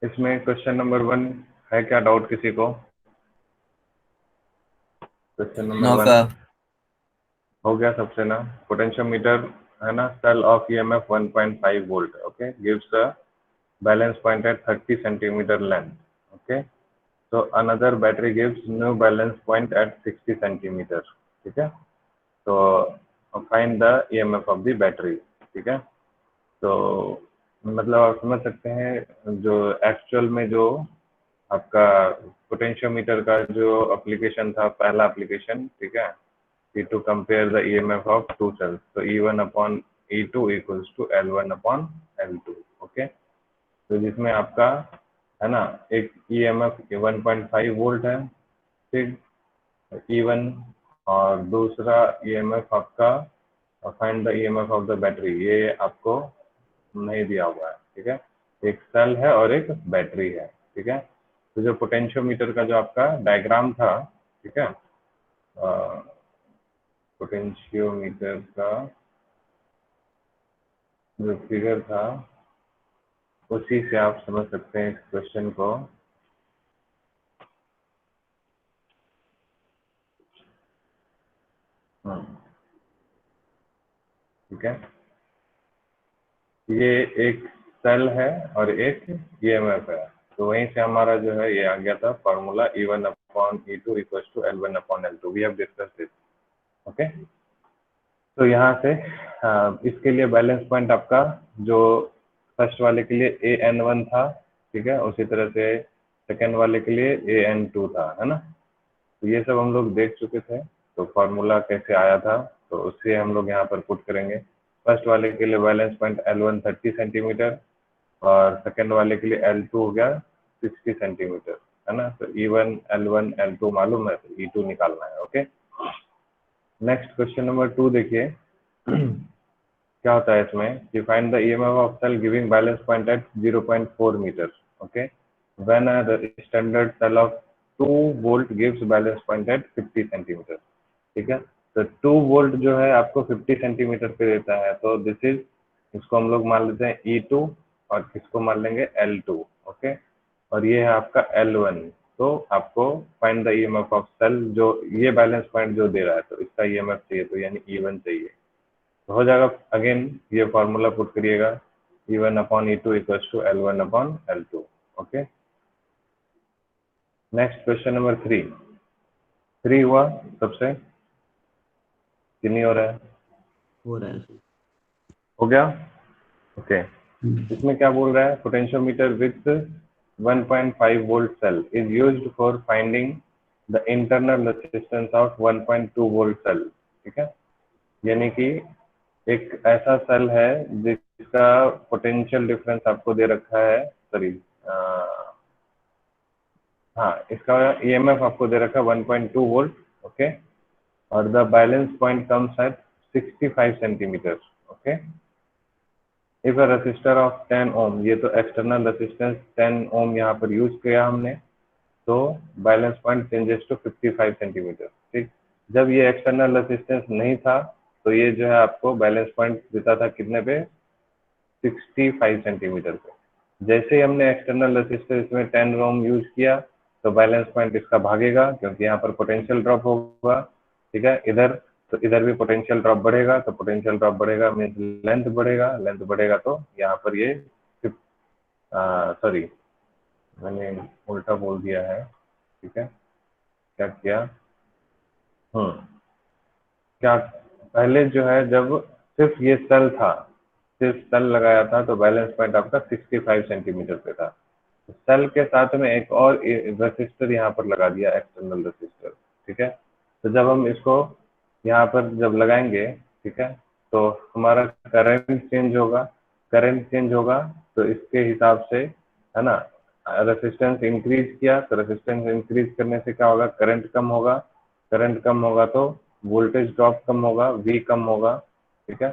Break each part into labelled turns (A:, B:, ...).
A: इसमें question number 1 है, क्या डाउट किसी को? Question number
B: no
A: 1
B: sir.
A: हो गया सबसे ना? पोटेंशियोमीटर है ना, cell of EMF 1.5 volt, okay, gives a balance point at 30 centimetre length, okay. So another battery gives new balance point at 60 centimetre, ठीक है। तो find the EMF of the battery, ठीक है। तो मतलब आप समझ सकते हैं जो एक्चुअल में जो आपका पोटेंशियोमीटर का जो एप्लीकेशन था, पहला एप्लीकेशन, ठीक है, to compare the EMF of two cells. So E1 upon E2 equals to L1 upon L2, okay. तो जिसमें आपका है ना एक EMF 1.5 वोल्ट है, ठीक, E1, और दूसरा EMF आपका find the EMF of the battery, ये आपको नहीं दिया हुआ है, ठीक है। एक सेल है और एक बैटरी है, ठीक है। तो जो पोटेंशियोमीटर का जो आपका डायग्राम था, ठीक है, पोटेंशियोमीटर का जो फिगर था उसी से आप समझ सकते हैं इस क्वेश्चन को। ठीक है, ये एक सेल है और एक ईएमएफ है, तो वहीं से हमारा जो है ये आ गया था formula E1 upon E2 equal to L1 upon L2, we have discuss this, okay. तो यहाँ से इसके लिए बैलेंस पॉइंट आपका जो फर्स्ट वाले के लिए AN1 था, ठीक है, उसी तरह से सेकेंड वाले के लिए AN2 था, है ना। तो ये सब हम लोग देख चुके थे, तो फॉर्मूला कैसे आया था तो उससे हम लोग यहाँ पर पुट करेंगे। फर्स्ट वाले के लिए बैलेंस पॉइंट L1 30 सेंटीमीटर और सेकेंड वाले के लिए L2 हो गया 60 सेंटीमीटर, है ना। तो E1 L1 L2 मालूम है, तो E2 निकालना है, ओके। नेक्स्ट क्वेश्चन नंबर 2 देखिए। क्या होता है इसमें कि find the EMF of cell giving balance point at 0.4 metre, okay, when a standard cell of 2 volt gives balance point at 50 centimetre, ठीक है। तो 2 वोल्ट जो है आपको 50 सेंटीमीटर पे देता है, तो दिस इज, इसको हम लोग मान लेते हैं E2 और इसको मान लेंगे L2, ओके, और ये है आपका L1। तो आपको find the EMF of cell, जो ये बैलेंस पॉइंट जो दे रहा है, तो इसका ईएमएफ चाहिए, तो यानी E1 चाहिए। तो हो जाएगा अगेन ये फॉर्मूला पुट करिएगा, E1 upon E2 equals to L1 upon L2, okay. Next question number 3 हुआ सबसे कि नहीं हो रहा है?
B: हो रहा है।
A: हो गया, ओके। इसमें क्या बोल रहा है, potentiometer with 1.5 volt cell is used for finding the internal resistance of 1.2 volt cell, ठीक है। यानी कि एक ऐसा सेल है जिसका पोटेंशियल डिफरेंस आपको दे रखा है, सॉरी, हाँ, इसका ईएमएफ आपको दे रखा है 1.2 वोल्ट, ओके, और the balance point comes at 65 centimetre, okay. If a resistor of 10 ओम, ये तो एक्सटर्नल रेजिस्टेंस 10 ओम यहाँ पर यूज किया हमने, तो balance point changes to 55 centimetre, ठीक। जब ये एक्सटर्नल रेजिस्टेंस नहीं था तो ये जो है आपको बैलेंस पॉइंट देता था कितने पे, 65 सेंटीमीटर पे। जैसे ही हमने एक्सटर्नल रेजिस्टेंस में 10 ओम यूज किया तो बैलेंस पॉइंट इसका भागेगा, क्योंकि यहाँ पर पोटेंशियल ड्रॉप होगा, ठीक है, इधर, तो इधर भी पोटेंशियल ड्रॉप बढ़ेगा, तो पोटेंशियल ड्रॉप बढ़ेगा मीन्स लेंथ बढ़ेगा, लेंथ बढ़ेगा तो यहाँ पर ये, सॉरी, मैंने उल्टा बोल दिया है, ठीक है, क्या किया, क्या, पहले जो है जब सिर्फ ये सेल था, सिर्फ सेल लगाया था, तो बैलेंस पॉइंट आपका 65 सेंटीमीटर पे था। सेल के साथ में एक और रेसिस्टर यहाँ पर लगा दिया, एक्सटर्नल रेसिस्टर, ठीक है। तो जब हम इसको यहाँ पर जब लगाएंगे, ठीक है, तो हमारा करंट चेंज होगा, करंट चेंज होगा, तो इसके हिसाब से, है ना, रेसिस्टेंस इंक्रीज किया, तो रेसिस्टेंस इंक्रीज करने से क्या होगा, करंट कम होगा, करंट कम होगा तो वोल्टेज ड्रॉप कम होगा, वी कम होगा, ठीक है।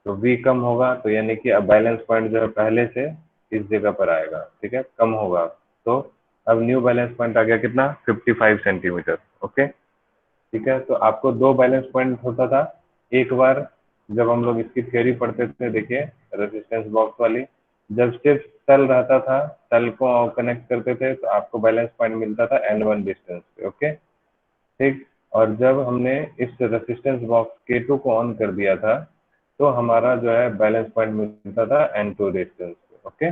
A: तो वी कम होगा तो यानी कि अब बैलेंस पॉइंट जो है पहले से इस जगह पर आएगा, ठीक है, कम होगा, तो अब न्यू बैलेंस पॉइंट आ गया कितना, 55 सेंटीमीटर, ओके, ठीक है। तो आपको दो बैलेंस पॉइंट होता था, एक बार जब हम लोग इसकी थ्योरी पढ़ते थे, देखिए रेजिस्टेंस बॉक्स वाली, जब सिर्फ सेल रहता था, सेल को कनेक्ट करते थे तो आपको बैलेंस पॉइंट मिलता था N1 डिस्टेंस पे, ओके ठीक। और जब हमने इस रेसिस्टेंस बॉक्स K2 को ऑन कर दिया था तो हमारा जो है बैलेंस पॉइंट मिलता था N2 डिस्टेंस पे, ओके।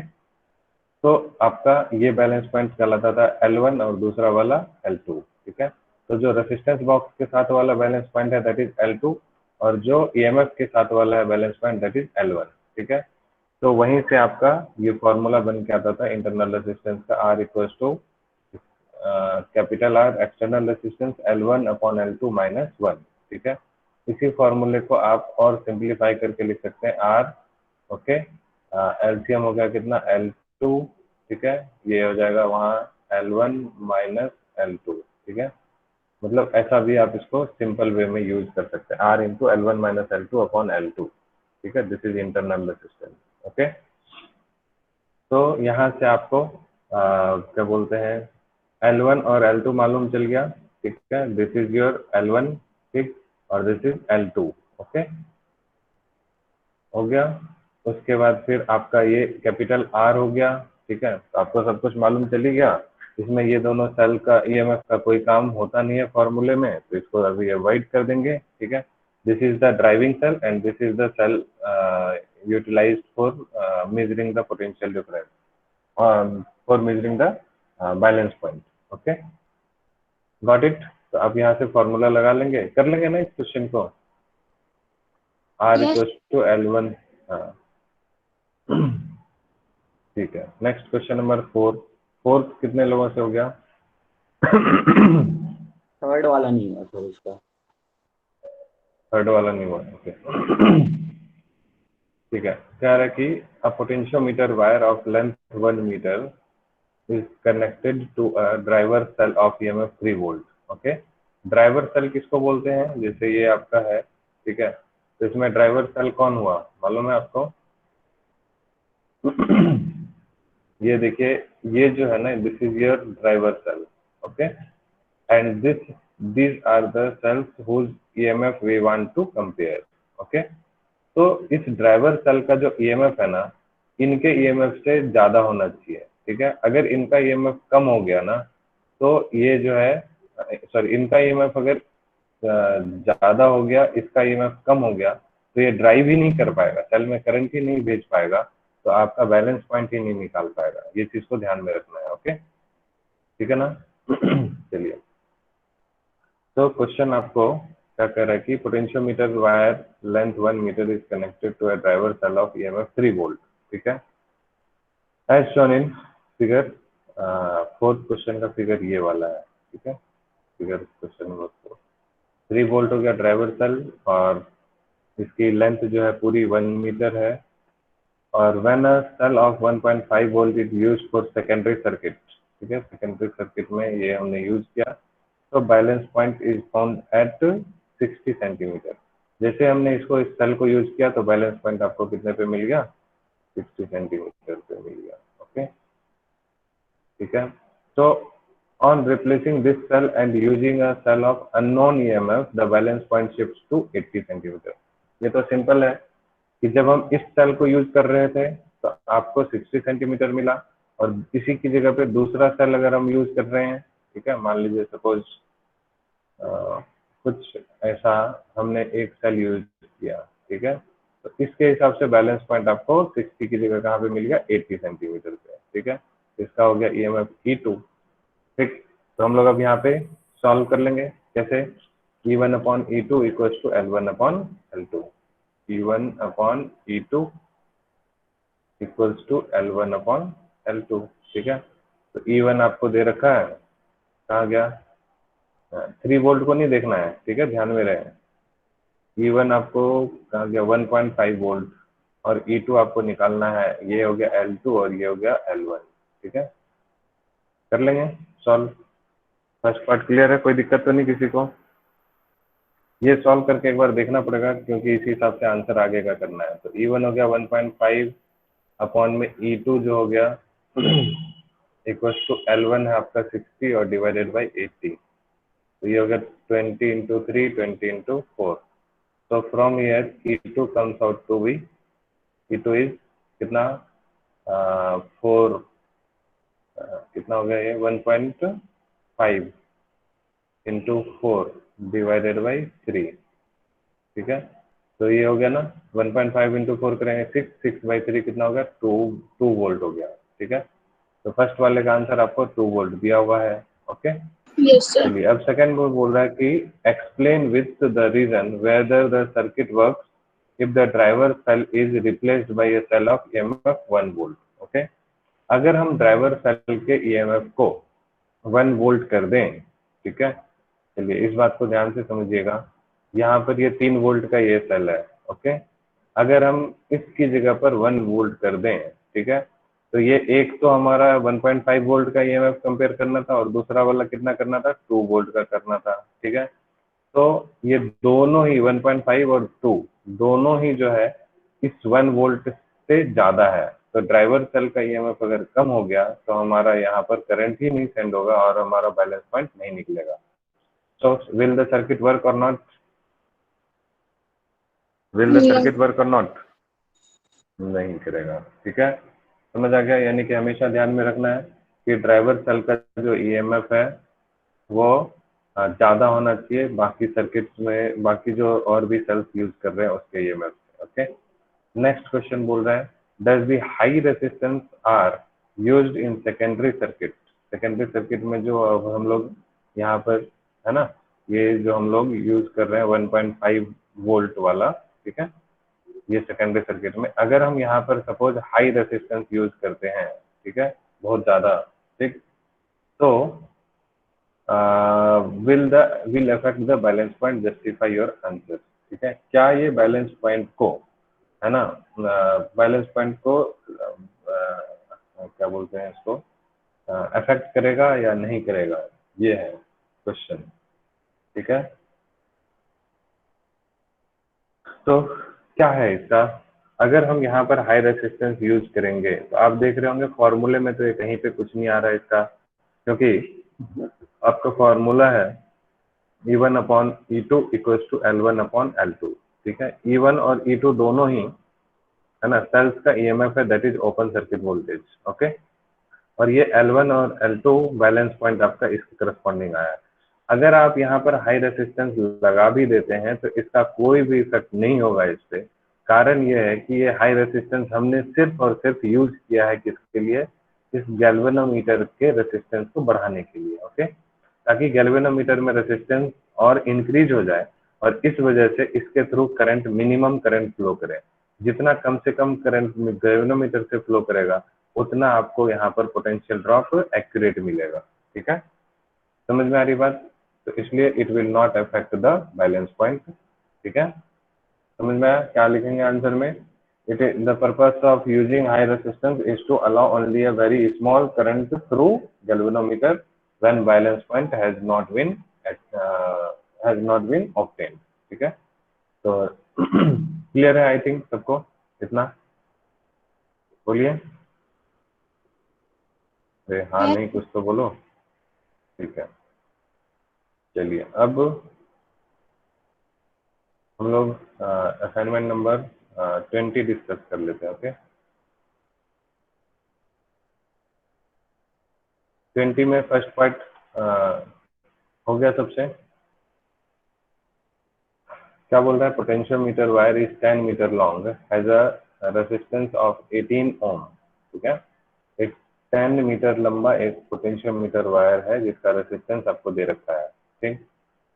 A: तो आपका ये बैलेंस पॉइंट कहलाता था L1 और दूसरा वाला L2, ठीक है। तो जो रेसिस्टेंस बॉक्स के साथ वाला बैलेंस पॉइंट है दैट इज L2, और जो EMF के साथ वाला है balance point that is L1, ठीक है। तो वहीं से आपका ये फॉर्मूला बन के आता था इंटरनल रेजिस्टेंस का, R equals to capital R external resistance L1 upon L2 minus 1, ठीक है। इसी फॉर्मूले को आप और सिंप्लीफाई करके लिख सकते हैं R, ओके। एलसीएम हो गया कितना L2, ठीक है, ये हो जाएगा वहाँ L1 माइनस L2, ठीक है। मतलब ऐसा भी आप इसको सिंपल वे में यूज कर सकते हैं, R into L1 minus L2 upon L2, ठीक है। This is internal resistance, okay. तो यहाँ से आपको क्या बोलते हैं L1 और L2 मालूम चल गया, ठीक है। दिस इज योर L1, ठीक, और दिस इज L2, ओके, हो गया। उसके बाद फिर आपका ये कैपिटल R हो गया, ठीक है। तो आपको सब कुछ मालूम चली गया। इसमें ये दोनों सेल का EMF का कोई काम होता नहीं है फॉर्मूले में, तो इसको अभी अवॉइड कर देंगे, ठीक है। This is the driving cell and this is the cell utilised for measuring the potential difference, for measuring the balance point, okay, got it. तो आप यहाँ से फॉर्मूला लगा लेंगे, कर लेंगे ना इस क्वेश्चन को, R
B: yes
A: equal to L1, हाँ ठीक है। नेक्स्ट क्वेश्चन नंबर 4, फोर्थ कितने लोगों से हो गया?
C: थर्ड वाला नहीं हुआ सर इसका।
A: थर्ड वाला नहीं हुआ, ओके ठीक है। कह रहा है कि a potentiometer wire of length 1 metre is connected to a driver cell of EMF 3 volt, ओके। ड्राइवर सेल किसको बोलते हैं? जैसे ये आपका है, ठीक है, तो इसमें ड्राइवर सेल कौन हुआ मालूम है आपको? ये देखिए, ये जो है ना, this is your driver cell, okay, and these are the cells whose EMF we want to compare, okay. तो इस ड्राइवर सेल का जो EMF है ना, इनके EMF से ज्यादा होना चाहिए, ठीक है। अगर इनका EMF कम हो गया ना, तो ये जो है, सॉरी, इनका EMF अगर ज्यादा हो गया, इसका EMF कम हो गया, तो ये ड्राइव ही नहीं कर पाएगा, सेल में करंट ही नहीं भेज पाएगा, तो आपका बैलेंस पॉइंट ही नहीं निकाल पाएगा। ये चीज को ध्यान में रखना है, ओके, ठीक है ना। चलिए, तो क्वेश्चन आपको क्या कह रहा है कि potentiometer wire length 1 metre is connected to a driver cell of EMF 3 volt, ठीक है, as shown in figure. Fourth question का फिगर ये वाला है, ठीक है, फिगर क्वेश्चन नंबर 4। 3 वोल्ट हो गया ड्राइवर सेल, और इसकी लेंथ जो है पूरी 1 मीटर है, और when a cell of 1.5 volt is used for secondary circuit, ठीक है, सेकेंडरी सर्किट में ये हमने यूज किया, तो balance point is found at 60 centimetre. जैसे हमने इसको, इस सेल को यूज किया, तो बैलेंस पॉइंट आपको कितने पे मिल गया? 60 सेंटीमीटर पे मिल गया, ओके, ठीक है। तो on replacing this cell and using a cell of unknown EMF, the balance point shifts to 80 centimetre. ये तो सिंपल है कि जब हम इस सेल को यूज कर रहे थे तो आपको 60 सेंटीमीटर मिला, और इसी की जगह पे दूसरा सेल अगर हम यूज कर रहे हैं, ठीक है, मान लीजिए सपोज कुछ ऐसा हमने एक सेल यूज किया, ठीक है, तो इसके हिसाब से बैलेंस पॉइंट आपको 60 की जगह कहाँ पे मिल गया? 80 सेंटीमीटर पे, ठीक है। इसका हो गया EMF E2, ठीक। तो हम लोग अब यहाँ पे सॉल्व कर लेंगे, कैसे? E1 upon E2 equals to L1 upon L2, E1 upon E2 equals to L1 upon L2, ठीक है। तो E1 आपको दे रखा है, कहाँ गया? 3 वोल्ट को नहीं देखना है, ठीक है, ध्यान में रहे। E1 आपको कहाँ गया? 1.5 वोल्ट, और E2 आपको निकालना है, ये हो गया L2 और ये हो गया L1, ठीक है। कर लेंगे सॉल्व। फर्स्ट पार्ट क्लियर है? कोई दिक्कत तो नहीं किसी को? ये सॉल्व करके एक बार देखना पड़ेगा, क्योंकि इसी हिसाब से आंसर आगे का करना है। तो E1 हो गया 1.5 अपॉन में E2 जो हो गया इक्वल टू L1 है आपका 60 और डिवाइडेड बाई 80, तो ये हो गया 20 इंटू 3, 20 इंटू 4। तो from here E2 comes out to be, E2 is कितना? 4 कितना हो गया ये 1.5 इंटू 4 डिवाइडेड बाई 3, ठीक है। तो ये हो गया ना 1.5 इंटू 4 करेंगे 6 बाई 3 कितना हो गया 2 वोल्ट हो गया, ठीक है। तो फर्स्ट वाले का आंसर आपको 2 वोल्ट दिया हुआ है, ओके।
B: Yes sir.
A: चलिए अब सेकंड में बोल रहा है कि explain with the reason whether the circuit works if the driver cell is replaced by a cell of EMF 1 volt, okay. अगर हम ड्राइवर सेल के ईएमएफ को 1 वोल्ट कर दें, ठीक है। चलिए इस बात को ध्यान से समझिएगा, यहाँ पर ये 3 वोल्ट का ये सेल है, ओके। अगर हम इसकी जगह पर 1 वोल्ट कर दें, ठीक है, तो ये एक तो हमारा 1.5 वोल्ट का ईएमएफ कंपेयर करना था और दूसरा वाला कितना करना था 2 वोल्ट का करना था, ठीक है। तो ये दोनों ही 1.5 और 2 दोनों ही जो है इस 1 वोल्ट से ज्यादा है। तो ड्राइवर सेल का ईएमएफ अगर कम हो गया तो हमारा यहाँ पर करंट ही नहीं सेंड होगा और हमारा बैलेंस पॉइंट नहीं निकलेगा। So will the circuit work or not? Will the circuit work or not? नहीं करेगा, ठीक है। समझ आ गया, यानी कि हमेशा ध्यान में रखना है कि ड्राइवर सेल का जो ईएमएफ है वो ज्यादा होना चाहिए बाकी सर्किट्स में, बाकी जो और भी सेल्स यूज कर रहे हैं उसके ईएमएफ, ओके। नेक्स्ट क्वेश्चन बोल रहा है does the high resistance R used in secondary circuit. Secondary circuit में जो अब हम लोग यहाँ पर है ना, ये जो हम लोग यूज कर रहे हैं 1.5 वोल्ट वाला, ठीक है, ये सेकेंडरी सर्किट में अगर हम यहाँ पर सपोज हाई रेजिस्टेंस यूज करते हैं, ठीक है, बहुत ज्यादा, ठीक, तो will affect the balance point justify your answer, ठीक है। क्या ये बैलेंस पॉइंट को, है ना, बैलेंस पॉइंट को क्या बोलते हैं इसको, अफेक्ट करेगा या नहीं करेगा, ये है क्वेश्चन, ठीक है। तो क्या है इसका, अगर हम यहाँ पर हाई रेजिस्टेंस यूज करेंगे तो आप देख रहे होंगे फॉर्मूले में तो ये कहीं पे कुछ नहीं आ रहा है इसका, क्योंकि आपका फॉर्मूला है E1 upon E2 equals to L1 upon L2, ठीक है। E1 और E2 दोनों ही है ना सेल्स का ईएमएफ है, that is open circuit voltage, okay. और ये L1 और L2 बैलेंस पॉइंट आपका इसके करस्पॉन्डिंग आया है। अगर आप यहाँ पर हाई रेजिस्टेंस लगा भी देते हैं तो इसका कोई भी इफेक्ट नहीं होगा इस पे। कारण ये है कि ये हाई रेजिस्टेंस हमने सिर्फ और सिर्फ यूज किया है किसके लिए, इस गैल्वेनोमीटर के रेजिस्टेंस को बढ़ाने के लिए, ओके, ताकि गैल्वेनोमीटर में रेजिस्टेंस और इंक्रीज हो जाए और इस वजह से इसके through current minimum current flow करे। जितना कम से कम करंट गैल्वेनोमीटर से फ्लो करेगा उतना आपको यहाँ पर पोटेंशियल ड्रॉप एक्यूरेट मिलेगा, ठीक है। समझ में आ रही बात, तो इसलिए it will not affect the balance point, ठीक है। समझ में आया, क्या लिखेंगे आंसर में, it is the purpose of using high resistance is to allow only a very small current through galvanometer when balance point has not been obtained, ठीक है। तो क्लियर है आई थिंक सबको, इतना बोलिए, अरे हाँ नहीं कुछ तो बोलो, ठीक है। चलिए अब हम लोग असाइनमेंट नंबर 20 डिस्कस कर लेते हैं, ओके। 20 में फर्स्ट पार्ट हो गया सबसे, क्या बोल रहा है, potentiometer wire is 10 metre long has a resistance of 18 ohm, ठीक है। एक 10 मीटर लंबा एक पोटेंशियोमीटर वायर है जिसका रेजिस्टेंस आपको दे रखा है, ठीक,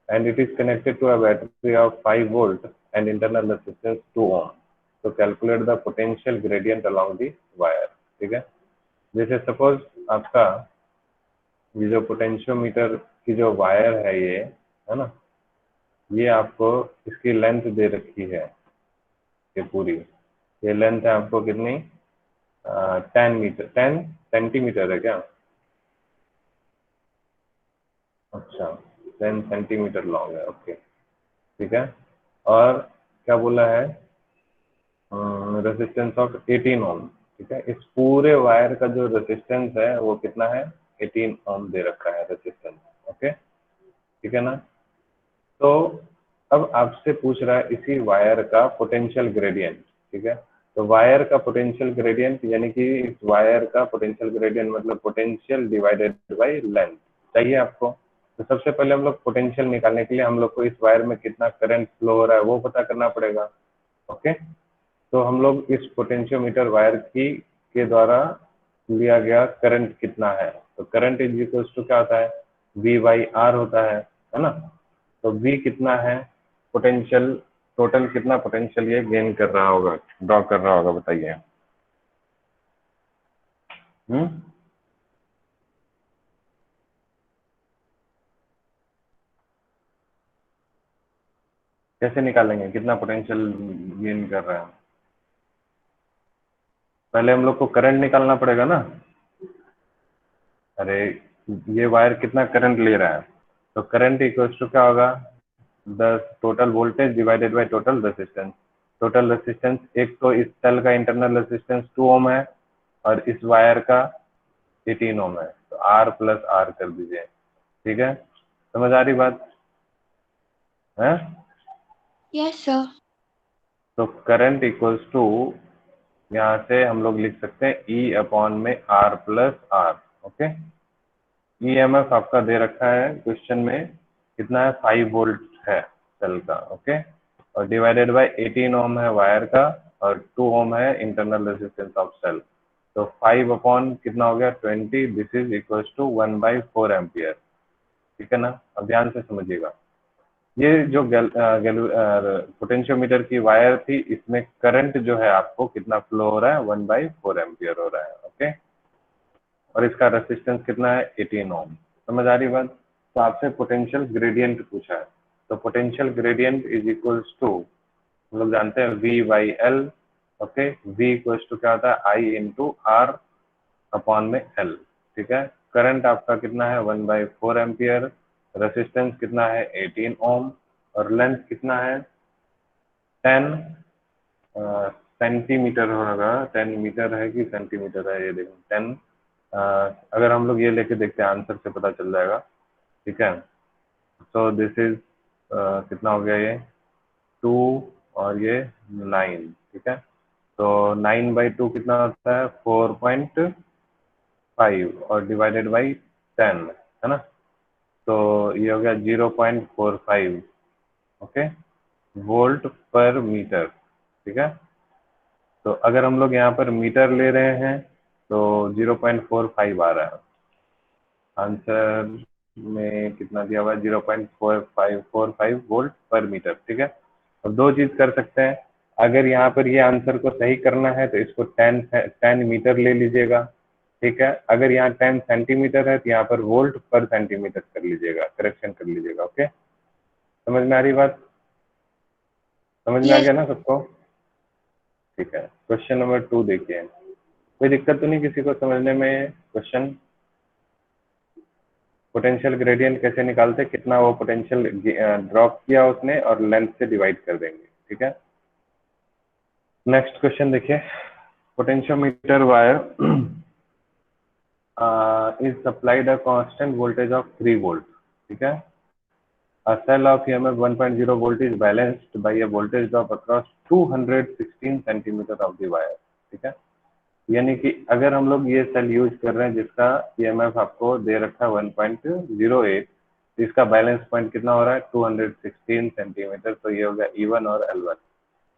A: and it is connected to a battery of 5 volt and internal resistance 2 ohm. So calculate the potential gradient along the wire, ठीक है। जैसे सपोज आपका ये जो पोटेंशियोमीटर की जो वायर है ये, है ना, ये आपको इसकी लेंथ दे रखी है, ये पूरी, ये लेंथ है आपको कितनी 10 सेंटीमीटर है क्या, अच्छा 10 सेंटीमीटर लॉन्ग है, ओके, ठीक है। और क्या बोला है, रेजिस्टेंस ऑफ 18 ओम, ठीक है। इस पूरे वायर का जो रेजिस्टेंस है वो कितना है 18 ओम दे रखा है रेजिस्टेंस, ओके, ठीक है ना। तो अब आपसे पूछ रहा है इसी वायर का पोटेंशियल ग्रेडियंट, ठीक है। तो वायर का पोटेंशियल ग्रेडियंट यानी कि इस वायर का पोटेंशियल ग्रेडियंट मतलब पोटेंशियल डिवाइडेड बाय लेंथ चाहिए आपको। तो सबसे पहले हम लोग पोटेंशियल निकालने के लिए हम लोग को इस वायर में कितना करंट फ्लो हो रहा है वो पता करना पड़ेगा। ओके, तो हम लोग इस पोटेंशियोमीटर वायर की के द्वारा लिया गया करंट कितना है, तो करंट इज इक्वल टू क्या होता है, V बाई आर होता है ना। तो V कितना है, पोटेंशियल टोटल कितना पोटेंशियल ये गेन कर रहा होगा, ड्रॉ कर रहा होगा, बताइए। कैसे निकालेंगे कितना पोटेंशियल गेन कर रहा है? पहले हम लोग को करंट निकालना पड़ेगा ना। अरे ये वायर कितना करंट ले रहा है, तो करंट इक्वल टू क्या होगा, the total voltage divided by total resistance. Total resistance एक तो इस सेल का इंटरनल रेजिस्टेंस 2 ओम है और इस वायर का 18 ओम है, तो R प्लस R कर दीजिए। ठीक है, समझ आ रही बात है?
B: Yes sir.
A: तो करंट इक्वल्स टू यहाँ से हम लोग लिख सकते हैं E अपॉन में R plus R। Okay, EMF आपका दे रखा है क्वेश्चन में, कितना है, 5 वोल्ट है सेल का। ओके, और डिवाइडेड बाय 18 ओम है वायर का और 2 ओम है इंटरनल रेजिस्टेंस ऑफ सेल। तो 5 अपॉन कितना हो गया 20, this is equal to 1/4 ampere. ठीक है ना, अब ध्यान से समझिएगा। ये जो पोटेंशियोमीटर की वायर थी इसमें करंट जो है आपको कितना फ्लो हो रहा है, 1/4 एम्पियर हो रहा है। ओके, और इसका रेसिस्टेंस कितना है, 18 ओम। समझ आ रही बात? तो आपसे पोटेंशियल ग्रेडियंट पूछा है, तो potential gradient is equals to, हम लोग जानते हैं V by L. Okay, V equals to क्या होता है, I इंटू आर अपॉन में L। ठीक है, करंट आपका कितना है 1/4 एम्पियर, रेसिस्टेंस कितना है 18 ओम और लेंथ कितना है 10 सेंटीमीटर होगा। 10 मीटर है कि सेंटीमीटर है, ये देखो 10। अगर हम लोग ये लेके देखते हैं आंसर से पता चल जाएगा। ठीक है, तो दिस इज कितना हो गया ये 2 और ये 9। ठीक है, तो 9/2 कितना होता है 4.5 और डिवाइडेड बाई 10 है ना, तो ये हो गया 0.45 ओके वोल्ट पर मीटर। ठीक है, तो अगर हम लोग यहाँ पर मीटर ले रहे हैं तो 0.45 आ रहा है, आंसर में कितना दिया हुआ है 0.4545 वोल्ट पर मीटर। ठीक है, अब दो चीज कर सकते हैं, अगर यहाँ पर ये आंसर को सही करना है तो इसको 10 मीटर ले लीजिएगा। ठीक है, अगर यहाँ 10 सेंटीमीटर है तो यहाँ पर वोल्ट पर सेंटीमीटर कर लीजिएगा, करेक्शन कर लीजिएगा। ओके, समझ में आ रही बात? समझ में आ
B: यस।
A: गया ना सबको? ठीक है, क्वेश्चन नंबर 2 देखिए, कोई दिक्कत तो नहीं किसी को समझने में? क्वेश्चन, पोटेंशियल ग्रेडियंट कैसे निकालते, कितना वो पोटेंशियल ड्रॉप किया उसने और लेंथ से डिवाइड कर देंगे। ठीक है, नेक्स्ट क्वेश्चन देखिए, potentiometer wire is supplied a constant voltage of 3 volt. ठीक है, a cell of EMF 1.0 volt is balanced by a voltage drop across 216 centimeter of the wire. ठीक है, यानी कि अगर हम लोग ये सेल यूज कर रहे हैं जिसका EMF आपको दे रखा है 1.08, तो इसका बैलेंस पॉइंट कितना हो रहा है 216 सेंटीमीटर, तो ये होगा E1 और L1।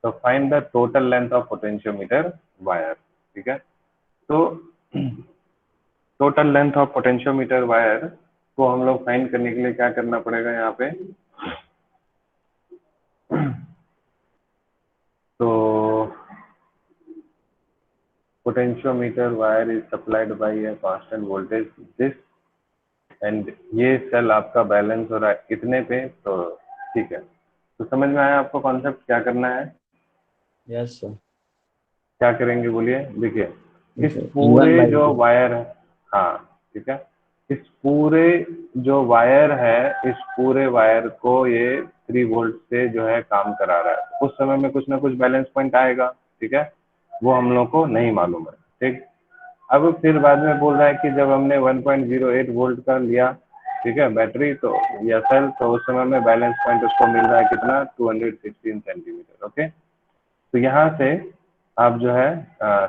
A: तो find the total length of potentiometer wire. ठीक है, तो total length of potentiometer wire को हम लोग फाइंड करने के लिए क्या करना पड़ेगा यहाँ पे, तो potentiometer wire is supplied by a constant voltage this and ये सेल आपका बैलेंस हो रहा है इतने पे। तो ठीक है, तो समझ में आया आपको कॉन्सेप्ट क्या करना है?
C: Yes sir.
A: क्या करेंगे बोलिए? देखिए, इस
C: E1
A: पूरे
C: by
A: जो
C: 2।
A: वायर है, हाँ ठीक है, इस पूरे जो वायर है, इस पूरे वायर को ये 3 वोल्ट से जो है काम करा रहा है। उस समय में कुछ ना कुछ बैलेंस पॉइंट आएगा। ठीक है, वो हम लोग को नहीं मालूम है। ठीक, अब फिर बाद में बोल रहा है कि जब हमने 1.08 वोल्ट का लिया, ठीक है, बैटरी तो या सेल, तो उस समय में बैलेंस पॉइंट उसको मिल रहा है कितना 216 सेंटीमीटर। ओके, तो यहाँ से आप जो है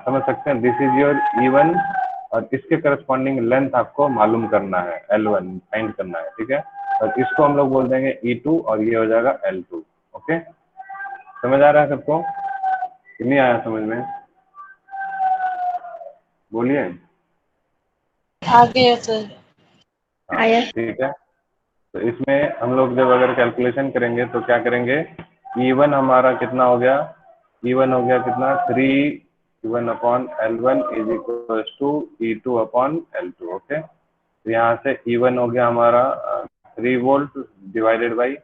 A: समझ सकते हैं, दिस इज योर E1 और इसके करस्पॉन्डिंग लेंथ आपको मालूम करना है, L1 फाइंड करना है, ठीक है। और इसको हम लोग बोल देंगे E2 और ये हो जाएगा L2। ओके, समझ आ रहा है सबको कि नहीं आया समझ में? बोलिए।
B: आगे सर।
A: हाँ
B: आया।
A: ठीक है। तो इसमें हम लोग जब अगर कैलकुलेशन करेंगे तो क्या करेंगे, E1 हमारा कितना हो गया, E1 हो गया कितना 3E1 upon L1 is equal to E2 upon L2। Okay, तो यहाँ से E1 हो गया हमारा 3 वोल्ट डिवाइडेड बाई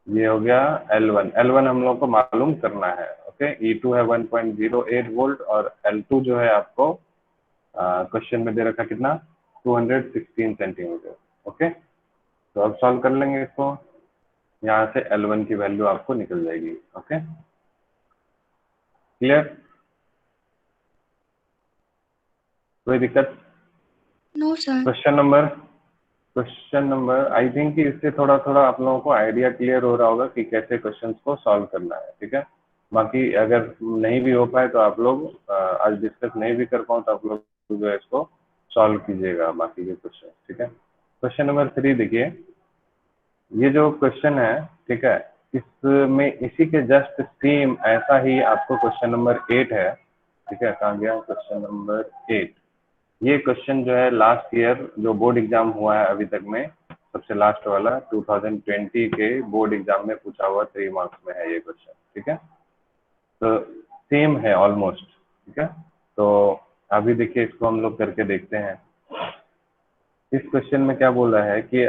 A: ये हो गया L1। L1 हम लोग को मालूम करना है। ओके, E2 है 1.08 वोल्ट और L2 जो है आपको क्वेश्चन में दे रखा कितना 216 सेंटीमीटर। ओके, तो अब सॉल्व कर लेंगे इसको, यहाँ से L1 की वैल्यू आपको निकल जाएगी। Okay, clear? कोई दिक्कत?
B: No sir.
A: Question number I think कि इससे थोड़ा थोड़ा आप लोगों को आइडिया क्लियर हो रहा होगा कि कैसे क्वेश्चंस को सॉल्व करना है, ठीक है। बाकी अगर नहीं भी हो पाए तो आप लोग आज डिस्कस नहीं भी कर पाओ तो आप लोग जो है इसको सॉल्व कीजिएगा बाकी के क्वेश्चन, ठीक है। क्वेश्चन नंबर 3 देखिए, ये जो क्वेश्चन है, ठीक है, इसमें इसी के जस्ट सेम ऐसा ही आपको क्वेश्चन नंबर 8 है, ठीक है। कहाँ गया क्वेश्चन नंबर 8? ये क्वेश्चन जो है लास्ट ईयर जो बोर्ड एग्जाम हुआ है अभी तक में, सबसे लास्ट वाला 2020 के बोर्ड एग्जाम में पूछा हुआ 3 मार्क्स में है ये क्वेश्चन, ठीक है। तो सेम है ऑलमोस्ट, ठीक है। तो अभी देखिए इसको हम लोग करके देखते हैं। इस क्वेश्चन में क्या बोल रहा है कि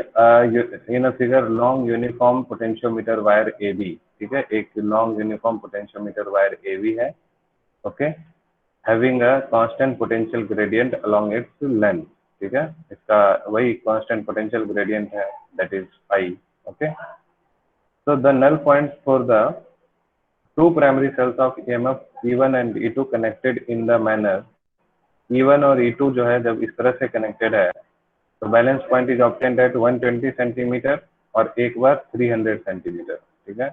A: in a figure long uniform potentiometer wire A B, ठीक है, एक long uniform potentiometer wire A B है। Okay, having a constant potential gradient along its length, ठीक है, इसका वही कांस्टेंट पोटेंशियल ग्रेडियंट है, that is phi. Okay, so the null points for the two primary cells of EMF E1 and E2 connected in the manner E1 और E2 जो है जब इस तरह से कनेक्टेड है तो balance point is obtained at 120 centimetre और एक बार 300 सेंटीमीटर, ठीक है।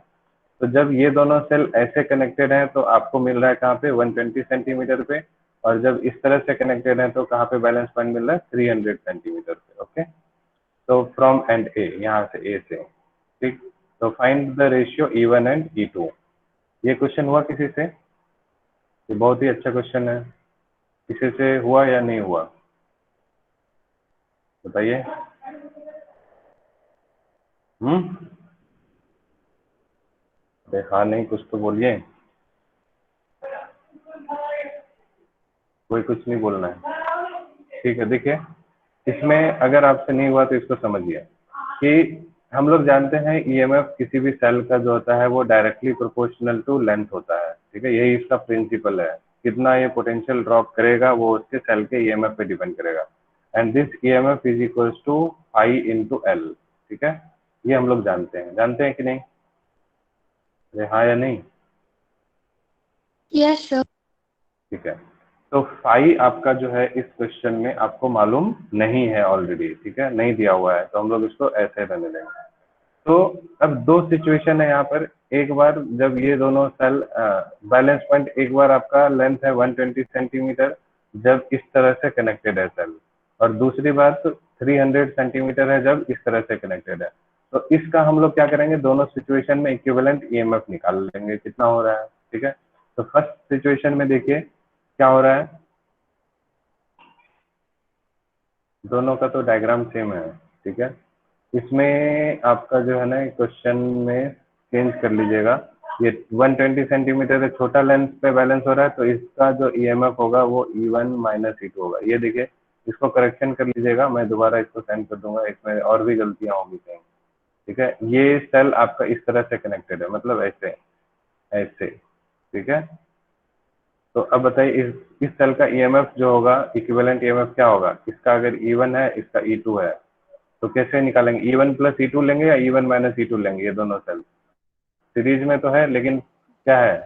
A: तो जब ये दोनों सेल ऐसे कनेक्टेड हैं तो आपको मिल रहा है कहाँ पे 120 सेंटीमीटर पे, और जब इस तरह से कनेक्टेड है तो कहाँ पे बैलेंस पॉइंट मिल रहा है 300 सेंटीमीटर पे। ओके, तो फ्रॉम एंड ए, यहाँ से ए से, ठीक। तो find the ratio E1 and E2। ये क्वेश्चन हुआ किसी से? ये बहुत ही अच्छा क्वेश्चन है, किसी से हुआ या नहीं हुआ बताइए। अरे हाँ नहीं, कुछ तो बोलिए, कोई कुछ नहीं बोलना है, ठीक है। देखिए इसमें अगर आपसे नहीं हुआ तो इसको समझिए कि हम लोग जानते हैं ईएमएफ किसी भी सेल का जो होता है वो डायरेक्टली प्रोपोर्शनल टू लेंथ होता है, ठीक है, यही इसका प्रिंसिपल है। कितना ये पोटेंशियल ड्रॉप करेगा वो उसके सेल के ईएमएफ पे डिपेंड करेगा, and this EMF is equals to I into L, ठीक है। ये हम लोग जानते हैं कि नहीं? अरे हाँ या नहीं?
B: Yes sir.
A: ठीक है, तो फाई आपका जो है इस क्वेश्चन में आपको मालूम नहीं है ऑलरेडी, ठीक है, नहीं दिया हुआ है, तो हम लोग इसको ऐसे रहने देंगे। तो अब दो सिचुएशन है यहाँ पर, एक बार जब ये दोनों सेल बैलेंस पॉइंट, एक बार आपका लेंथ है 120 सेंटीमीटर जब इस तरह से कनेक्टेड है सेल, और दूसरी बात 300 सेंटीमीटर है जब इस तरह से कनेक्टेड है। तो इसका हम लोग क्या करेंगे, दोनों सिचुएशन में इक्विवेलेंट ईएमएफ निकाल लेंगे कितना हो रहा है, ठीक है। तो फर्स्ट सिचुएशन में देखिए क्या हो रहा है, दोनों का तो डायग्राम सेम है, ठीक है। इसमें आपका जो है ना क्वेश्चन में चेंज कर लीजिएगा, ये 120 सेंटीमीटर है, छोटा लेंथ पे बैलेंस हो रहा है, तो इसका जो ईएमएफ होगा वो E1 माइनस E2 होगा। ये देखिए इसको करेक्शन कर लीजिएगा, मैं दोबारा इसको सेंड कर दूंगा, इसमें और भी गलतियां होंगी कहीं, ठीक है। ये सेल आपका इस तरह से कनेक्टेड है, मतलब ऐसे ऐसे, ठीक है। तो अब बताइए इस सेल का ईएमएफ जो होगा, इक्विवेलेंट ईएमएफ क्या होगा, इसका अगर E1 है इसका E2 है, तो कैसे निकालेंगे, E1 प्लस E2 लेंगे या E1 माइनस E2 लेंगे? ये दोनों सेल सीरीज में तो है, लेकिन क्या है,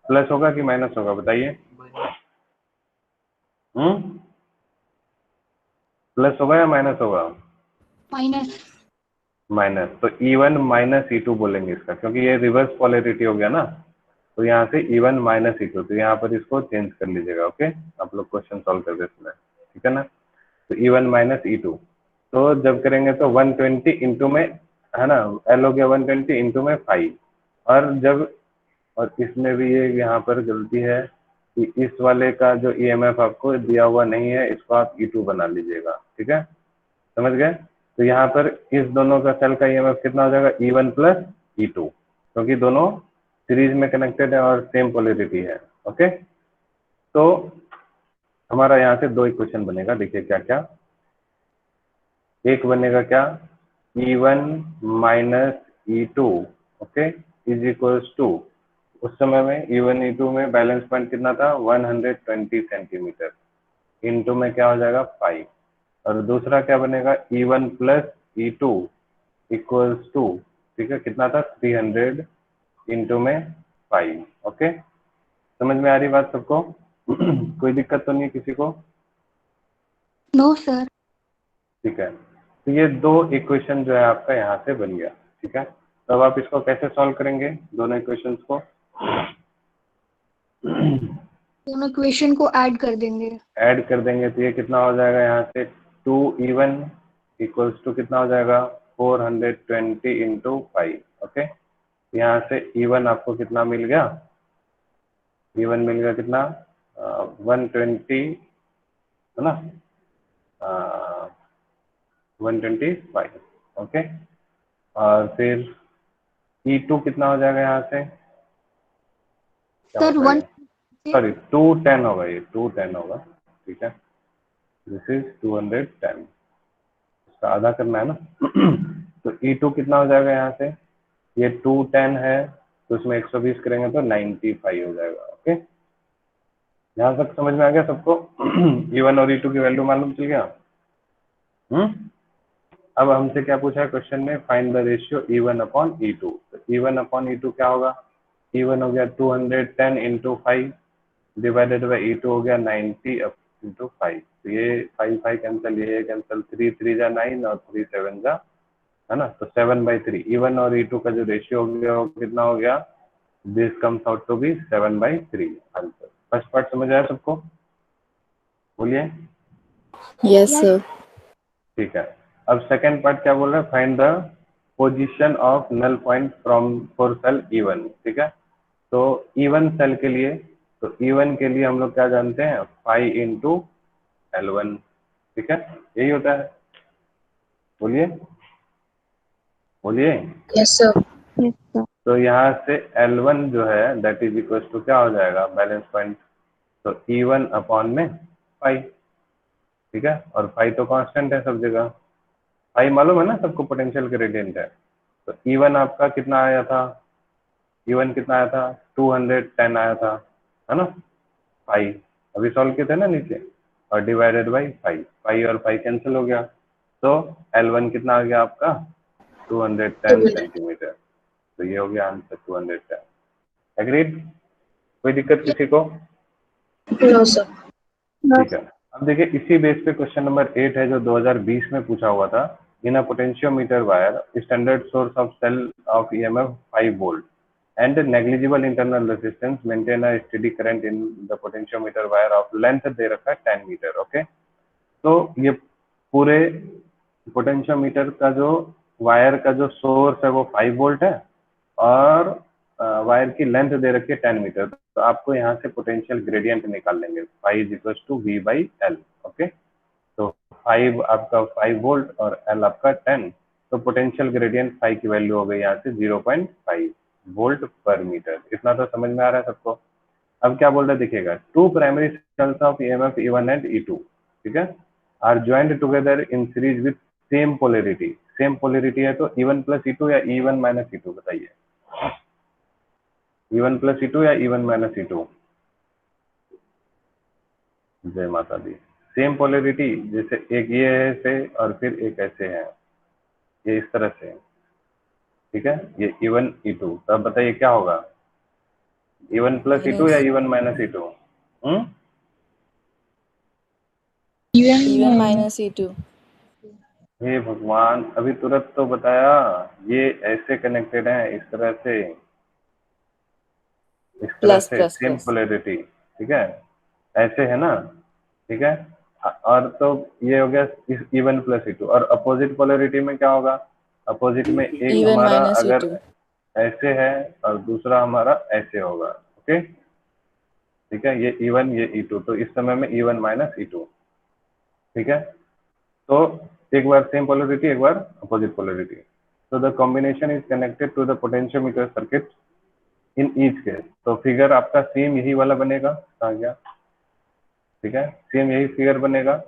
A: प्लस होगा कि माइनस होगा बताइए। प्लस होगा या माइनस होगा?
B: माइनस।
A: माइनस, तो E1 माइनस E2 बोलेंगे इसका, क्योंकि ये रिवर्स पोलैरिटी हो गया ना, तो यहाँ से E1 माइनस E2, तो यहाँ पर इसको चेंज कर लीजिएगा। ओके, आप लोग क्वेश्चन सॉल्व कर दे इसमें, ठीक है ना। तो E1 माइनस E2, तो जब करेंगे तो 120 इंटू में, है ना, L हो गया 120 इंटू में 5, और जब, और इसमें भी ये यहाँ पर गलती है कि इस वाले का जो EMF आपको दिया हुआ नहीं है, इसको आप E2 बना लीजिएगा, ठीक है, समझ गए। तो यहाँ पर इस दोनों का सेल का EMF कितना हो जाएगा, E1 प्लस E2, क्योंकि दोनों सीरीज में कनेक्टेड है और सेम पोलैरिटी है। ओके, तो हमारा यहाँ से दो इक्वेशन बनेगा, देखिए क्या क्या। एक बनेगा क्या, E1 minus E2, okay, is equals to, उस समय में E1 E2 में बैलेंस पॉइंट कितना था, 120 सेंटीमीटर, इनटू में क्या हो जाएगा 5, और दूसरा क्या बनेगा, E1 plus E2 equals to, ठीक है, कितना था 300 इंटू में 5। ओके, समझ में आ रही बात सबको? कोई दिक्कत तो नहीं किसी को?
B: No sir.
A: ठीक है, तो ये दो इक्वेशन जो है आपका यहाँ से बन गया, ठीक है। तो अब आप इसको कैसे सॉल्व करेंगे, दोनों इक्वेशंस को?
B: दोनों इक्वेशन को ऐड कर देंगे।
A: ऐड कर देंगे तो ये कितना हो जाएगा, यहाँ से 2E1 इक्वल्स टू कितना हो जाएगा, 420 इंटू 5। ओके, यहाँ से E1 आपको कितना मिल गया, E1 मिल गया कितना, 120, है ना, 125। ओके, और फिर E2 कितना हो जाएगा यहाँ से, क्या
B: सर
A: होता है,
B: 1
A: सॉरी 210 होगा, ये 210 होगा, ठीक है, दिस इज 210, इसका आधा करना है ना। तो E2 कितना हो जाएगा यहाँ से, ये 210 है, तो उसमें 120 करेंगे तो 95 हो जाएगा। ओके, यहाँ तक समझ में आ गया सबको? E1 और E2 की वैल्यू मालूम चल गया। अब हमसे क्या पूछा है क्वेश्चन में, find the ratio E1 upon E2। तो E1 अपॉन E2 क्या होगा, E1 हो गया 210 इंटू 5 डिवाइडेड बाई E2 हो गया 90 इंटू 5। तो ये 5 कैंसिल, ये कैंसिल, 3 3 जा 9 और 3 7 जा, है ना, तो 7/3। E1 और E2 का जो रेशियो हो गया वो कितना हो गया, this comes out to be 7/3 answer. First part समझ आया सबको, बोलिए।
D: Yes, sir.
A: ठीक है, अब सेकेंड पार्ट क्या बोल रहा है, find the position of null point from for cell E1। ठीक है, तो E1 सेल के लिए, तो E1 के लिए हम लोग क्या जानते हैं, 5 इंटू L1, ठीक है, यही होता है, बोलिए बोलिए।
D: Yes, sir.
B: Yes sir.
A: तो यहाँ से L1 जो है दैट इज इक्वल टू क्या हो जाएगा, बैलेंस पॉइंट, तो E1 अपॉन में 5, ठीक है, और 5 तो कांस्टेंट है सब जगह, 5 मालूम है ना सबको, पोटेंशियल ग्रेडियंट है। तो E1 आपका कितना आया था, E1 कितना आया था, 210 आया था, है ना, 5 अभी सॉल्व किए थे ना नीचे, और डिवाइडेड बाई 5 और 5 कैंसिल हो गया, तो L1 कितना आ गया आपका, 210 सेंटीमीटर। तो ये हो गया आंसर 210। एग्रीड, कोई दिक्कत किसी को?
D: No, sir.
A: ठीक है, अब देखिए इसी बेस पे क्वेश्चन नंबर 8 है जो 2020 में पूछा हुआ था। In a potentiometer wire standard source of cell of EMF 5 volt and negligible internal resistance maintain a steady current in the potentiometer wire of length दे रखा है 10 मीटर। ओके, तो ये पूरे पोटेंशियोमीटर का जो वायर का जो सोर्स है वो 5 वोल्ट है, और वायर की लेंथ दे रखी है 10 मीटर। तो आपको यहाँ से पोटेंशियल ग्रेडियंट निकाल लेंगे, phi is equal to V/L। Okay, तो 5 आपका 5 वोल्ट और L आपका 10, तो पोटेंशियल ग्रेडियंट फाई की वैल्यू हो गई यहाँ से 0.5 वोल्ट पर मीटर। इतना तो समझ में आ रहा है सबको? अब क्या बोल रहा है देखिएगा, two primary cells of EMF E1 and E2, ठीक है, are joined together in series with same polarity. Same polarity है तो E1 प्लस E2 या E1 माइनस E2, बताइए, E1 प्लस E2 या E1 माइनस E2? जय माता दी। सेम पोलैरिटी, जैसे एक ये है ऐसे और फिर एक ऐसे है, ये इस तरह से, ठीक है, ये E1 E2, तो अब बताइए क्या होगा, E1 प्लस E2 या E1 minus E2?
D: E1 minus E2.
A: हे भगवान, अभी तुरंत तो बताया, ये ऐसे कनेक्टेड है, इस तरह से, इस तरह
D: प्लस
A: से
D: प्लस
A: सेम
D: प्लस
A: पोलैरिटी, ठीक है, ऐसे है ना, ठीक है। और तो ये हो गया E1 प्लस E2, और अपोजिट पोलैरिटी में क्या होगा, अपोजिट में एक
D: E1
A: हमारा
D: माइनस
A: अगर
D: E2।
A: ऐसे है और दूसरा हमारा ऐसे होगा, ओके, ठीक है, ये E1 ये E2, तो इस समय में E1 माइनस E2, ठीक है। तो एक बार सेम पोलैरिटी, एक बार अपोजिट पोलैरिटी, तो the combination is connected to the potentiometer circuit in each case. तो फिगर आपका सेम यही वाला बनेगा, कहा गया, ठीक है, सेम यही फिगर बनेगा,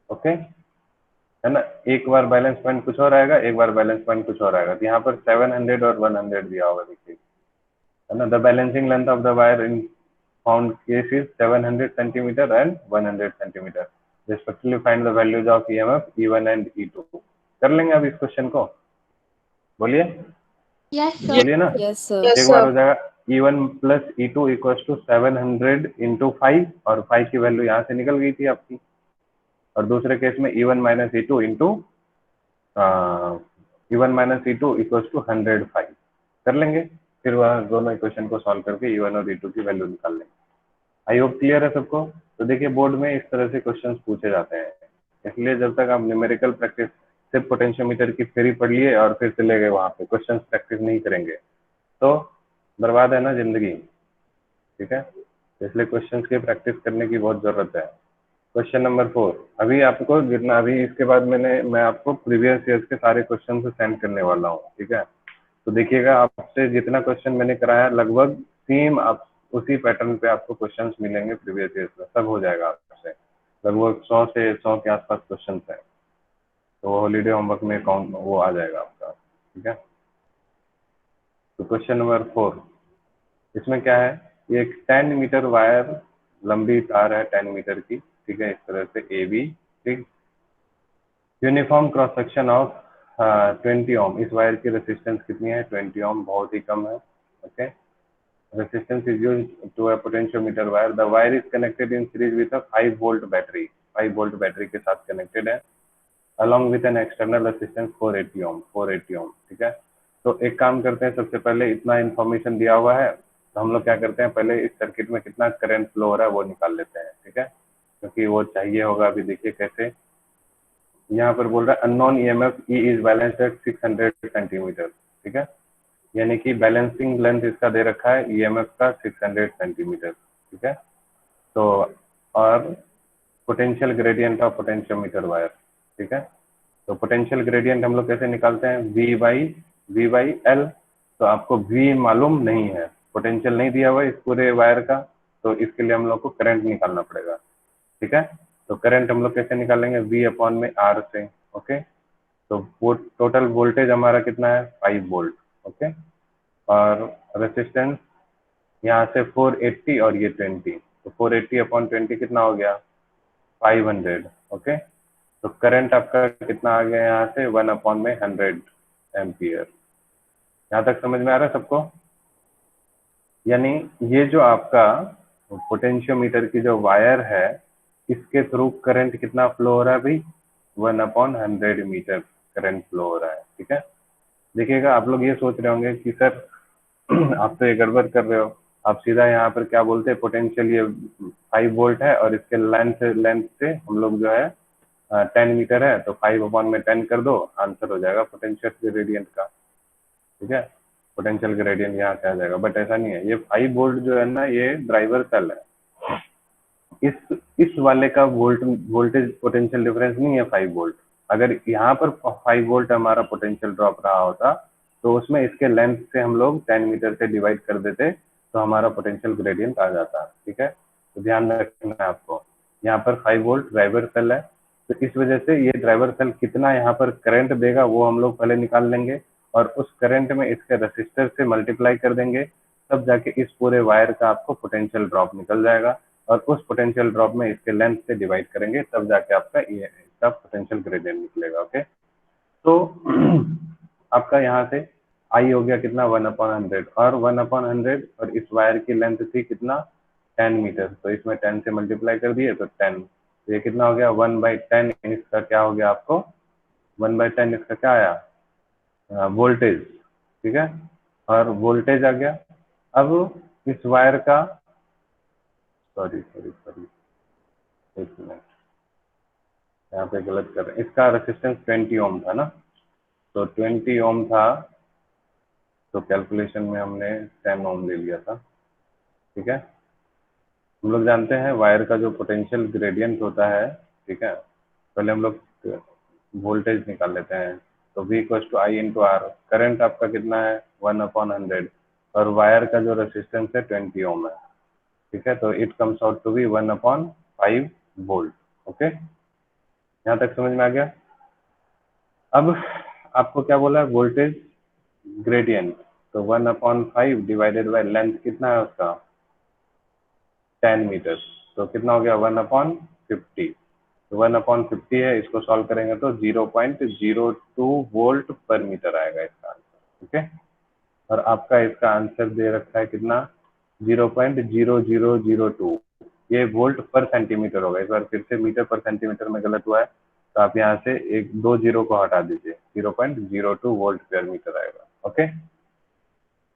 A: ओके, है ना। एक बार बैलेंस पॉइंट कुछ और आएगा, एक बार बैलेंस पॉइंट कुछ और आएगा, तो यहाँ पर 700 और 100 दिया होगा, देखिए, है ना। The balancing length of the wire in found case is 700 centimetre and 100 centimetre, respectively find the values of EMF E1 and E2। कर लेंगे अब इस क्वेश्चन को, बोलिए,
B: यस सर।
A: बोलिए ना।
D: Yes sir.
A: एक बार हो जाएगा E1 plus E2 equal to 700 into 5, और 5 की वैल्यू यहाँ से निकल गई थी आपकी, और दूसरे केस में E1 minus E2 into E1 minus E2 equal to 105 कर लेंगे, फिर वह दोनों इक्वेशन को सॉल्व करके E1 और E2 की वैल्यू निकाल लेंगे। आई होप क्लियर है सबको। तो देखिए बोर्ड में इस तरह से क्वेश्चंस पूछे जाते हैं, इसलिए जब तक आप न्यूमेरिकल प्रैक्टिस सिर्फ पोटेंशियोमीटर की थ्योरी पढ़ लिए और फिर चले गए वहां पे, क्वेश्चंस प्रैक्टिस नहीं करेंगे तो बर्बाद है ना जिंदगी, ठीक है। इसलिए क्वेश्चंस की प्रैक्टिस करने की बहुत जरूरत है। क्वेश्चन नंबर 4, अभी आपको जितना, अभी इसके बाद मैं आपको प्रीवियस ईयर्स के सारे क्वेश्चन सेंड करने वाला हूँ, ठीक है। तो देखिएगा आपसे जितना क्वेश्चन मैंने कराया लगभग सेम आप उसी पैटर्न पे आपको क्वेश्चंस मिलेंगे प्रीवियस ईयर्स में, सब हो जाएगा आपसे, लगभग 100 से 100 के आसपास क्वेश्चन है, तो हॉलीडे होमवर्क में काउंट वो आ जाएगा आपका, ठीक है। तो क्वेश्चन नंबर 4, इसमें क्या है, ये एक 10 मीटर वायर लंबी तार है 10 मीटर की, ठीक है, इस तरह से AB, ठीक, यूनिफॉर्म क्रॉस सेक्शन ऑफ 20 ओम, इस वायर की रेसिस्टेंस कितनी है, 20 ओम, बहुत ही कम है, okay. Resistance is used to a potentiometer wire, the wire is connected in series with a 5 volt battery, 5 volt battery के साथ कनेक्टेड है, along with an external resistance 480 ohm, 480 ohm, ठीक है। तो एक काम करते हैं, सबसे पहले इतना इन्फॉर्मेशन दिया हुआ है, तो हम लोग क्या करते हैं, पहले इस सर्किट में कितना करंट फ्लो हो रहा है वो निकाल लेते हैं, ठीक है, क्योंकि वो चाहिए होगा। अभी देखिए कैसे, यहाँ पर बोल रहा है unknown EMF E is balanced at 600 centimetre, ठीक है, यानी कि बैलेंसिंग लेंथ इसका दे रखा है EMF का 600 सेंटीमीटर, ठीक है। तो और potential gradient of potentiometer wire, ठीक है। तो पोटेंशियल ग्रेडियंट हम लोग कैसे निकालते हैं, V बाई L, तो आपको V मालूम नहीं है, पोटेंशियल नहीं दिया हुआ इस पूरे वायर का, तो इसके लिए हम लोग को करंट निकालना पड़ेगा, ठीक है। तो करंट हम लोग कैसे निकालेंगे, V अपॉन में R से, ओके। तो वो टोटल वोल्टेज हमारा कितना है, 5 वोल्ट, ओके। और रेसिस्टेंस यहाँ से 480 और ये 20, तो 480 अपॉन 20 कितना हो गया, 500, ओके। तो करंट आपका कितना आ गया यहाँ से, 1 अपॉन में 100 एम्पियर। यहाँ तक समझ में आ रहा है सबको, यानी ये जो आपका पोटेंशियोमीटर की जो वायर है, इसके थ्रू करंट कितना फ्लो हो रहा है भाई, 1 अपॉन 100 मीटर करंट फ्लो हो रहा है, ठीक है। देखिएगा आप लोग ये सोच रहे होंगे कि सर आप तो ये गड़बड़ कर रहे हो, आप सीधा यहाँ पर क्या बोलते हैं, पोटेंशियल ये 5 वोल्ट है और इसके लेंथ से हम लोग जो है 10 मीटर है, तो 5 अपॉन में 10 कर दो, आंसर हो जाएगा पोटेंशियल ग्रेडियंट का, ठीक है। पोटेंशियल ग्रेडियंट यहाँ से आ जाएगा, बट ऐसा नहीं है, ये 5 वोल्ट जो है ना, ये ड्राइवर सेल है, इस वाले का वोल्टेज पोटेंशियल डिफरेंस नहीं है 5 वोल्ट। अगर यहाँ पर 5 वोल्ट हमारा पोटेंशियल ड्रॉप रहा होता, तो उसमें इसके लेंथ से हम लोग 10 मीटर से डिवाइड कर देते, तो हमारा पोटेंशियल ग्रेडियंट आ जाता, ठीक है। तो ध्यान रखना है आपको, यहाँ पर 5 वोल्ट ड्राइवर सेल है, तो इस वजह से ये ड्राइवर सेल कितना यहाँ पर करंट देगा वो हम लोग पहले निकाल लेंगे, और उस करंट में इसके रेसिस्टर से मल्टीप्लाई कर देंगे, तब जाके इस पूरे वायर का आपको पोटेंशियल ड्रॉप निकल जाएगा, और उस पोटेंशियल ड्रॉप में इसके लेंथ से डिवाइड करेंगे, तब जाके आपका इसका पोटेंशियल ग्रेडियंट निकलेगा, ओके। तो आपका यहाँ से आई हो गया कितना, 1 अपॉन 100, और 1 अपॉन 100, और इस वायर की लेंथ थी कितना, 10 मीटर, तो इसमें 10 से मल्टीप्लाई कर दिए तो 10, तो ये कितना हो गया, 1/10, इसका क्या हो गया आपको 1/10 इसका क्या आया, वोल्टेज, ठीक है, और वोल्टेज आ गया। अब इस वायर का, सॉरी, एक मिनट, यहाँ पे गलत कर रहे हैं, इसका रेसिस्टेंस 20 ओम था ना, तो 20 ओम था, तो कैलकुलेशन में हमने 10 ओम ले लिया था, ठीक है। हम लोग जानते हैं वायर का जो पोटेंशियल ग्रेडियंट होता है, ठीक है, पहले हम लोग वोल्टेज निकाल लेते हैं। तो V = I × R, करंट आपका कितना है 1/100, और वायर का जो रेसिस्टेंस है 20 ओम है, ठीक है, तो it comes out to be 1/5 volt. Okay, यहाँ तक समझ में आ गया। अब आपको क्या बोला है, वोल्टेज ग्रेडियंट, तो 1/5 डिवाइडेड बाय लेंथ कितना है उसका 10 मीटर, तो कितना हो गया 1/50, तो 1/50 है, इसको सॉल्व करेंगे तो 0.02 वोल्ट पर मीटर आएगा इसका आंसर, ठीक है। और आपका इसका आंसर दे रखा है कितना 0.0002, ये वोल्ट पर सेंटीमीटर होगा। इस बार फिर से मीटर पर सेंटीमीटर में गलत हुआ है, तो आप यहाँ से 2 जीरो को हटा दीजिए, 0.02 वोल्ट पर मीटर आएगा। ओके,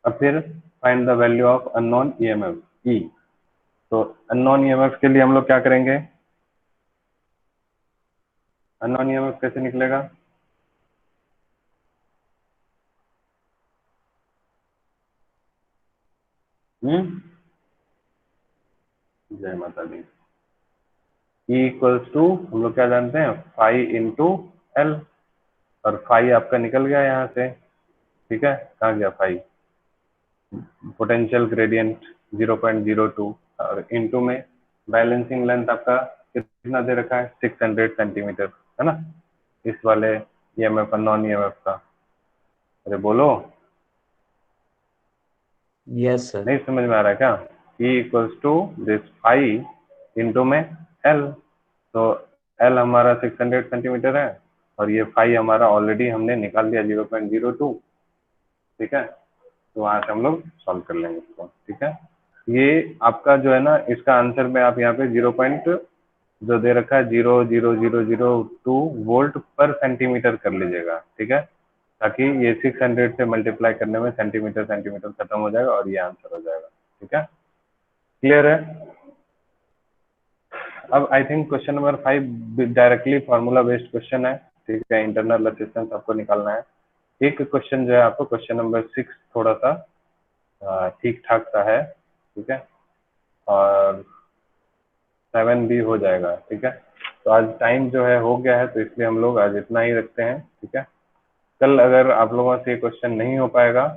A: अब फिर find the value of unknown EMF ई। तो अननोन ईएमएफ के लिए हम लोग क्या करेंगे, अननोन ईएमएफ कैसे निकलेगा, जय माता दी। E = हम लोग क्या जानते हैं, phi × L, और phi आपका निकल गया यहाँ से, ठीक है, कहाँ गया phi, पोटेंशियल ग्रेडियंट 0.02, और इनटू में बैलेंसिंग लेंथ आपका कितना दे रखा है 600 सेंटीमीटर, है ना, इस वाले ईएमएफ नॉन ईएमएफ का। अरे बोलो,
C: यस सर।
A: नहीं समझ में आ रहा है क्या। E = दिस phi इनटू में L, तो L हमारा 600 सेंटीमीटर है, और ये phi हमारा ऑलरेडी हमने निकाल दिया 0.02, ठीक है, तो वहां से हम लोग सॉल्व कर लेंगे इसको, ठीक है। ये आपका जो है ना, इसका आंसर में आप यहाँ पे 0. जो दे रखा है 0.0002 वोल्ट पर सेंटीमीटर कर लीजिएगा, ठीक है, ताकि ये 600 से मल्टीप्लाई करने में सेंटीमीटर खत्म हो जाएगा और ये आंसर हो जाएगा, ठीक है, क्लियर है। अब I think question number 5 directly formula based question है, ठीक है, इंटरनल रेसिस्टेंस आपको निकालना है। एक क्वेश्चन जो है आपको क्वेश्चन नंबर 6 थोड़ा सा ठीक ठाक सा है, ठीक है, और 7 भी हो जाएगा, ठीक है। तो आज टाइम जो है हो गया है, तो इसलिए हम लोग आज इतना ही रखते हैं, ठीक है। कल अगर आप लोगों से ये क्वेश्चन नहीं हो पाएगा